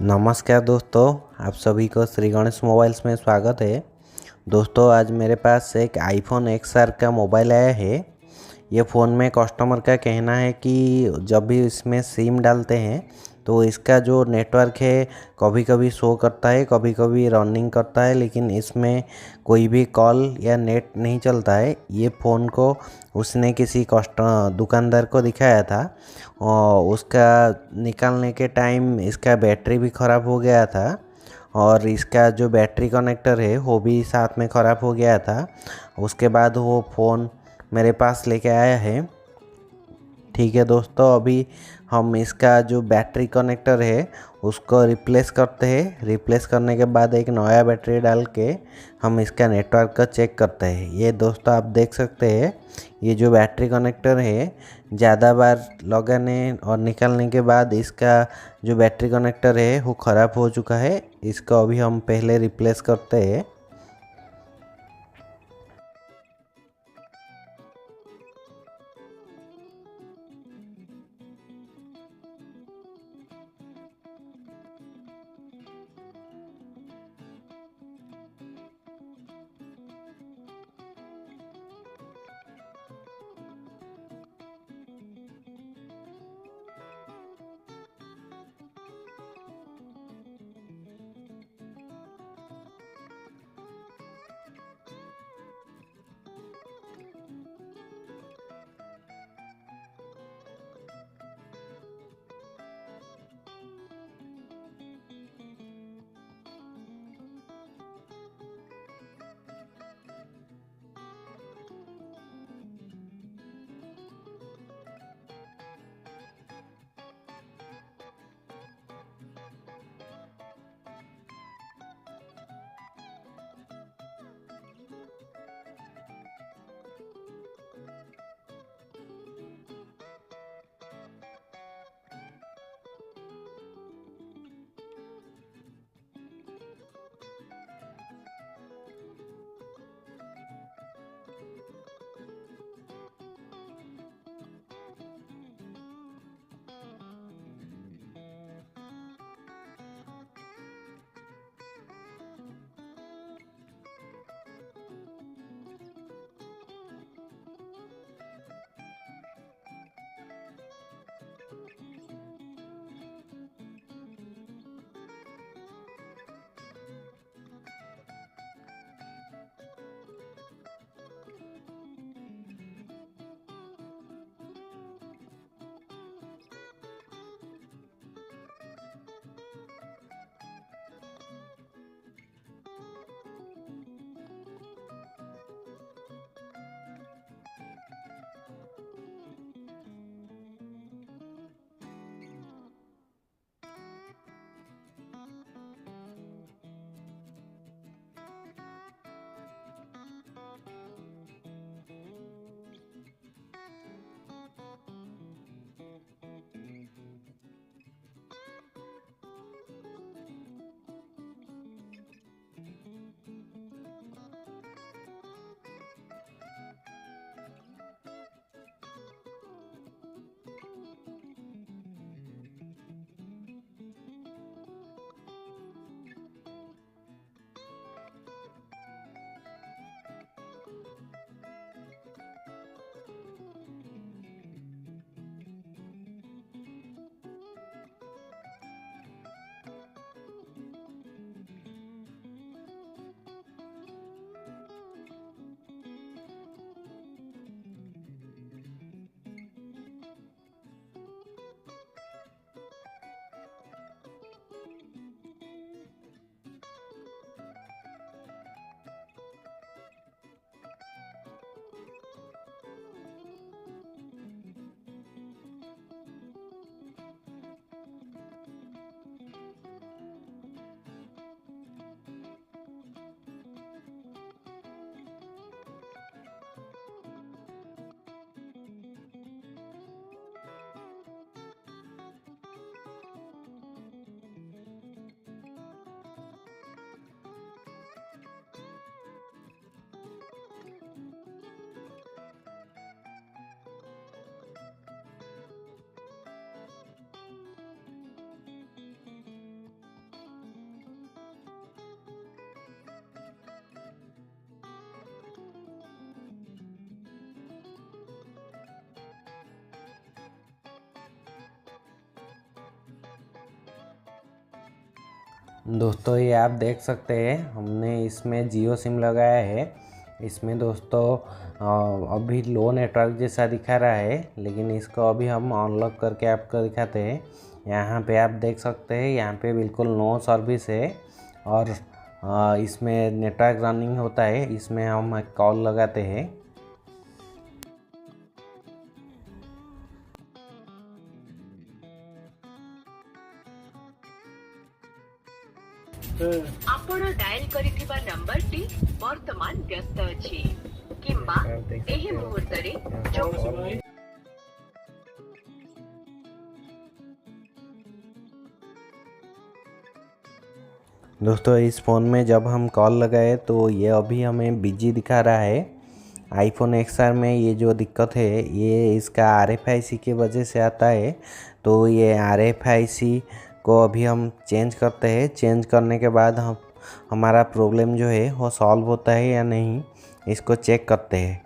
नमस्कार दोस्तों, आप सभी को श्री गणेश मोबाइल्स में स्वागत है। दोस्तों, आज मेरे पास एक आईफोन XR का मोबाइल आया है। ये फ़ोन में कस्टमर का कहना है कि जब भी इसमें सिम डालते हैं तो इसका जो नेटवर्क है कभी कभी शो करता है, कभी कभी रनिंग करता है, लेकिन इसमें कोई भी कॉल या नेट नहीं चलता है। ये फ़ोन को उसने किसी दुकानदार को दिखाया था और उसका निकालने के टाइम इसका बैटरी भी ख़राब हो गया था और इसका जो बैटरी कनेक्टर है वो भी साथ में ख़राब हो गया था। उसके बाद वो फ़ोन मेरे पास लेके आया है। ठीक है दोस्तों, अभी हम इसका जो बैटरी कनेक्टर है उसको रिप्लेस करते हैं। रिप्लेस करने के बाद एक नया बैटरी डाल के हम इसका नेटवर्क का चेक करते हैं। ये दोस्तों आप देख सकते हैं, ये जो बैटरी कनेक्टर है ज़्यादा बार लगाने और निकालने के बाद इसका जो बैटरी कनेक्टर है वो ख़राब हो चुका है। इसको अभी हम पहले रिप्लेस करते हैं। दोस्तों ये आप देख सकते हैं हमने इसमें जियो सिम लगाया है। इसमें दोस्तों अभी लो नेटवर्क जैसा दिखा रहा है, लेकिन इसको अभी हम अनलॉक करके आपको दिखाते हैं। यहाँ पे आप देख सकते हैं, यहाँ पे बिल्कुल नो सर्विस है और इसमें नेटवर्क रनिंग होता है। इसमें हम कॉल लगाते हैं। आपण डायल करिथिबा नंबर टी वर्तमान व्यस्त अछि किंबा एही मुहूर्तरे जो दोस्तों इस फ़ोन में जब हम कॉल लगाए तो ये अभी हमें बिजी दिखा रहा है। आईफोन XR में ये जो दिक्कत है ये इसका RFIC की वजह से आता है। तो ये RFIC को अभी हम चेंज करते हैं। चेंज करने के बाद हम हमारा प्रॉब्लम जो है वो सॉल्व होता है या नहीं, इसको चेक करते हैं।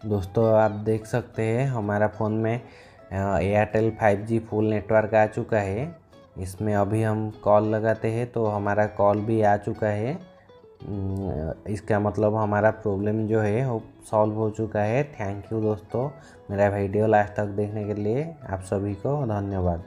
दोस्तों आप देख सकते हैं हमारा फ़ोन में एयरटेल 5G फुल नेटवर्क आ चुका है। इसमें अभी हम कॉल लगाते हैं तो हमारा कॉल भी आ चुका है। इसका मतलब हमारा प्रॉब्लम जो है वो सॉल्व हो चुका है। थैंक यू दोस्तों, मेरा वीडियो लास्ट तक देखने के लिए आप सभी को धन्यवाद।